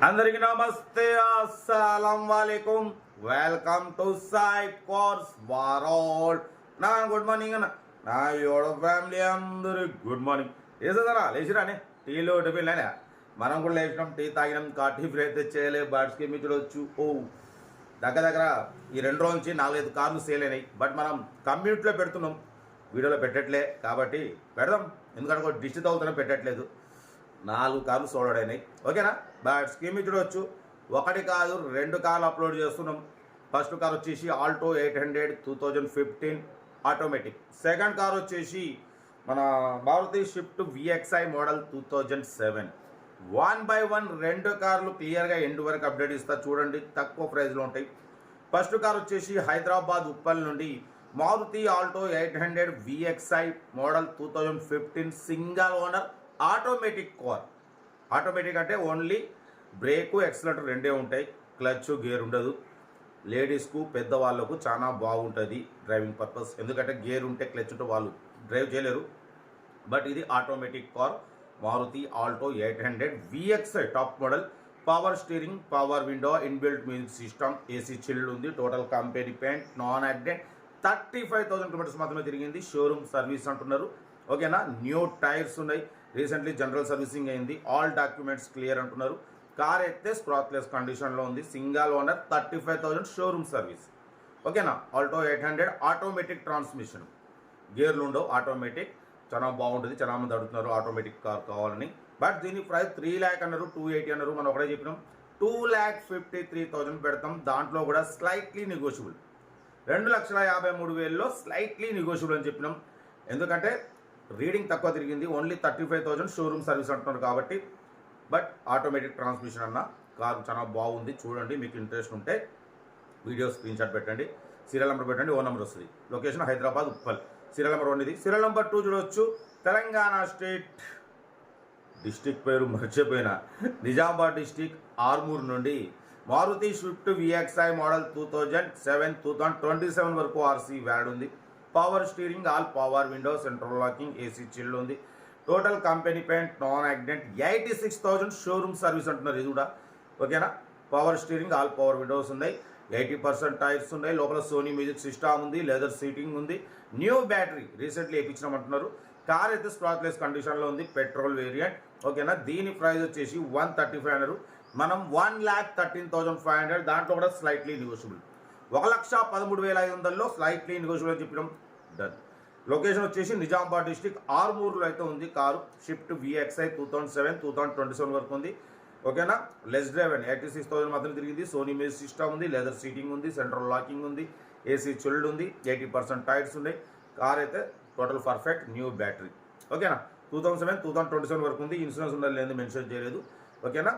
అందరికీ నమస్తే, అస్సలం వాలేకుం. Welcome to Sai course world. నా గుడ్ మార్నింగ్ అన్న, నా యోడ ఫ్యామిలీ అందరికి గుడ్ మార్నింగ్. వేసేదరా లేచిరానే టీలో టిఫిన్లేనా? మనం కూడా లేచినాం, టీ తాగినాం, టీ ఫ్రై అయితే చేయలే, బర్డ్స్కి మిచ్చడవచ్చు. దగ్గర ఈ 2 రోజుల నుంచి 4-5 కార్లు సేల్ అయినాయి. బట్ మనం కమ్యూనిటీలో పెడుతున్నాం, వీడియోలో పెట్టట్లే. కాబట్టి పెడదాం, ఎందుకంటే డిష్ తగ్గుతున్నా పెట్టట్లేదు. 4 కార్లు సోల్డ్ అయినాయి. ఓకేనా? బట్ స్కీమ్ చూడవచ్చు, 1 కాదు 2 కార్లు అప్లోడ్ చేస్తున్నాం. ఫస్ట్ కార్ వచ్చేసి ఆల్టో 800 2015 ఆటోమేటిక్. సెకండ్ కార్ వచ్చేసి మన Maruti Swift VXI model 2007. 1 by 1 2 కార్లు క్లియర్గా ఎండ్ వరకు అప్డేట్ ఇస్తా చూడండి, తక్కువ ప్రైస్లో ఉంటాయి. ఫస్ట్ కార్ వచ్చేసి హైదరాబాద్ ఉప్పల్ నుండి Maruti Alto 800 VXI model 2015 single owner automatic car. Automatic అంటే ఓన్లీ బ్రేకు ఎక్సలెటర్ 2 ఉంటాయి, క్లచ్ గేర్ ఉండదు. లేడీస్కు పెద్దవాళ్ళకు చాలా బాగుంటుంది డ్రైవింగ్ పర్పస్, ఎందుకంటే గేర్ ఉంటే క్లచ్ ఉంటే వాళ్ళు డ్రైవ్ చేయలేరు. బట్ ఇది automatic car Maruti Alto 800 VXI top model. Power steering, power window, inbuilt music system, AC chilled ఉంది. Total company paint, non accident. 35,000 kilometres మాత్రమే తిరిగింది. షోరూమ్ సర్వీస్ అంటున్నారు. ఓకేనా? న్యూ టైర్స్ ఉన్నాయి, రీసెంట్లీ జనరల్ సర్వీసింగ్ అయింది. ఆల్ డాక్యుమెంట్స్ క్లియర్ అంటున్నారు. Car అయితే scratchless కండిషన్లో ఉంది. Single owner, 35,000 showroom service. ఓకేనా? ఆల్టో 800 ఆటోమేటిక్ ట్రాన్స్మిషన్, గేర్లు ఉండవు, ఆటోమేటిక్. చాలా బాగుంటుంది. చాలా మంది అడుగుతున్నారు ఆటోమేటిక్ కార్ కావాలని. బట్ దీని ప్రైస్ 3 lakh అన్నారు, 280 అన్నారు. మనం ఒకటే చెప్పినాం 2,53,000 పెడతాం. దాంట్లో కూడా స్లైట్లీ నెగోషియబుల్. 2,53,000లో స్లైట్లీ నెగోషియబుల్ అని చెప్పినాం. ఎందుకంటే రీడింగ్ తక్కువ తిరిగింది, ఓన్లీ 35,000 షోరూమ్ సర్వీస్ అంటున్నారు కాబట్టి. బట్ ఆటోమేటిక్ ట్రాన్స్మిషన్ అన్న కారు చాలా బాగుంది. చూడండి, మీకు ఇంట్రెస్ట్ ఉంటే వీడియో స్క్రీన్ షాట్ పెట్టండి, సీరియల్ నెంబర్ పెట్టండి, ఓ నెంబర్ వస్తుంది. Location Hyderabad Uppal. Serial number 1 ఇది. సీరియల్ నెంబర్ 2 చూడవచ్చు, తెలంగాణ స్టేట్. డిస్టిక్ పేరు మర్చిపోయినా, నిజామాబాద్ డిస్టిక్ ఆర్మూర్ నుండి మారుతి స్విఫ్ట్ VXI మోడల్ 2007 2027 వరకు ఆర్సీ వ్యాడ్ ఉంది. Power steering, all power window, central locking, AC chilled ఉంది. Total company paint, non accident. 86,000 showroom service అంటున్నారు. ఇది కూడా ఓకేనా? Power steering, all power windows ఉన్నాయి. 80% టైర్స్ ఉన్నాయి. లోపల సోనీ మ్యూజిక్ సిస్టమ్ ఉంది, లెదర్ సీటింగ్ ఉంది. న్యూ బ్యాటరీ రీసెంట్లీ వేయించినామంటున్నారు. కార్ అయితే స్క్రాచ్లెస్ కండిషన్లో ఉంది, పెట్రోల్ వేరియంట్. ఓకేనా? దీని ప్రైస్ వచ్చేసి 135 అన్నారు. మనం 1,13,500. దాంట్లో కూడా స్లైట్లీ నెగోషియబుల్. 1,13,500లో స్లైట్లీ నెగోషియబుల్ అని చెప్పినాం. డన్. లొకేషన్ వచ్చేసి నిజామాబాద్ డిస్టిక్ ఆర్మూర్లో అయితే ఉంది కారు. షిఫ్ట్ VXI 2007 2027 వరకు ఉంది. ఓకేనా? లెస్ డ్రైవ్ అండి, 86,000 మాత్రం తిరిగింది. సోనీ మ్యూజిక్ సిస్టమ్ ఉంది, లెదర్ సీటింగ్ ఉంది, సెంట్రల్ లాకింగ్ ఉంది, ఏసీ చిల్డ్ ఉంది. 80% టైర్స్ ఉన్నాయి. కార్ అయితే టోటల్ పర్ఫెక్ట్, న్యూ బ్యాటరీ. ఓకేనా? 2007 2027 వరకు ఉంది. ఇన్సూరెన్స్ ఉండాలి, లేదు మెన్షన్ చేయలేదు. ఓకేనా?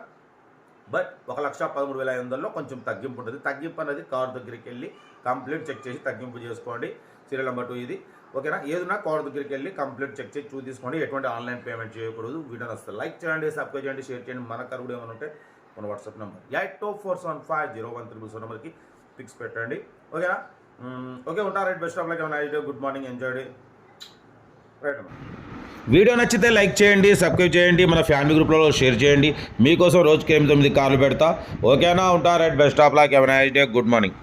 బట్ 1,13,500లో కొంచెం తగ్గింపు ఉంటుంది. తగ్గింపు అనేది కార్ దగ్గరికి వెళ్ళి కంప్లీట్ చెక్ చేసి తగ్గింపు చేసుకోండి. సీరియల్ నెంబర్ 2 ఇది. ఓకేనా? ఏదైనా కార్ దగ్గరికి వెళ్ళి కంప్లీట్ చెక్ చేసి తీసుకోండి. ఎటువంటి ఆన్లైన్ పేమెంట్ చేయకూడదు. వీడియో వస్తే లైక్ చేయండి, సబ్స్క్రైబ్ చేయండి, షేర్ చేయండి. మన కార్ కూడా ఏమైనా ఉంటే మన వాట్సాప్ నెంబర్ 82475013 నెంబర్కి పిక్స్ పెట్టండి. ఓకేనా? ఓకే, ఉంటారు. Right, best of luck. ఏమైనా గుడ్ మార్నింగ్, ఎంజాయ్ రైట్ అమ్మా. వీడియో నచ్చితే లైక్ చేయండి, సబ్స్క్రైబ్ చేయండి, మన ఫ్యామిలీ గ్రూప్లో షేర్ చేయండి. మీకోసం రోజుకి 8-9 కార్లు పెడతా. ఓకేనా? ఉంటారు. Right, best of luck. Good morning.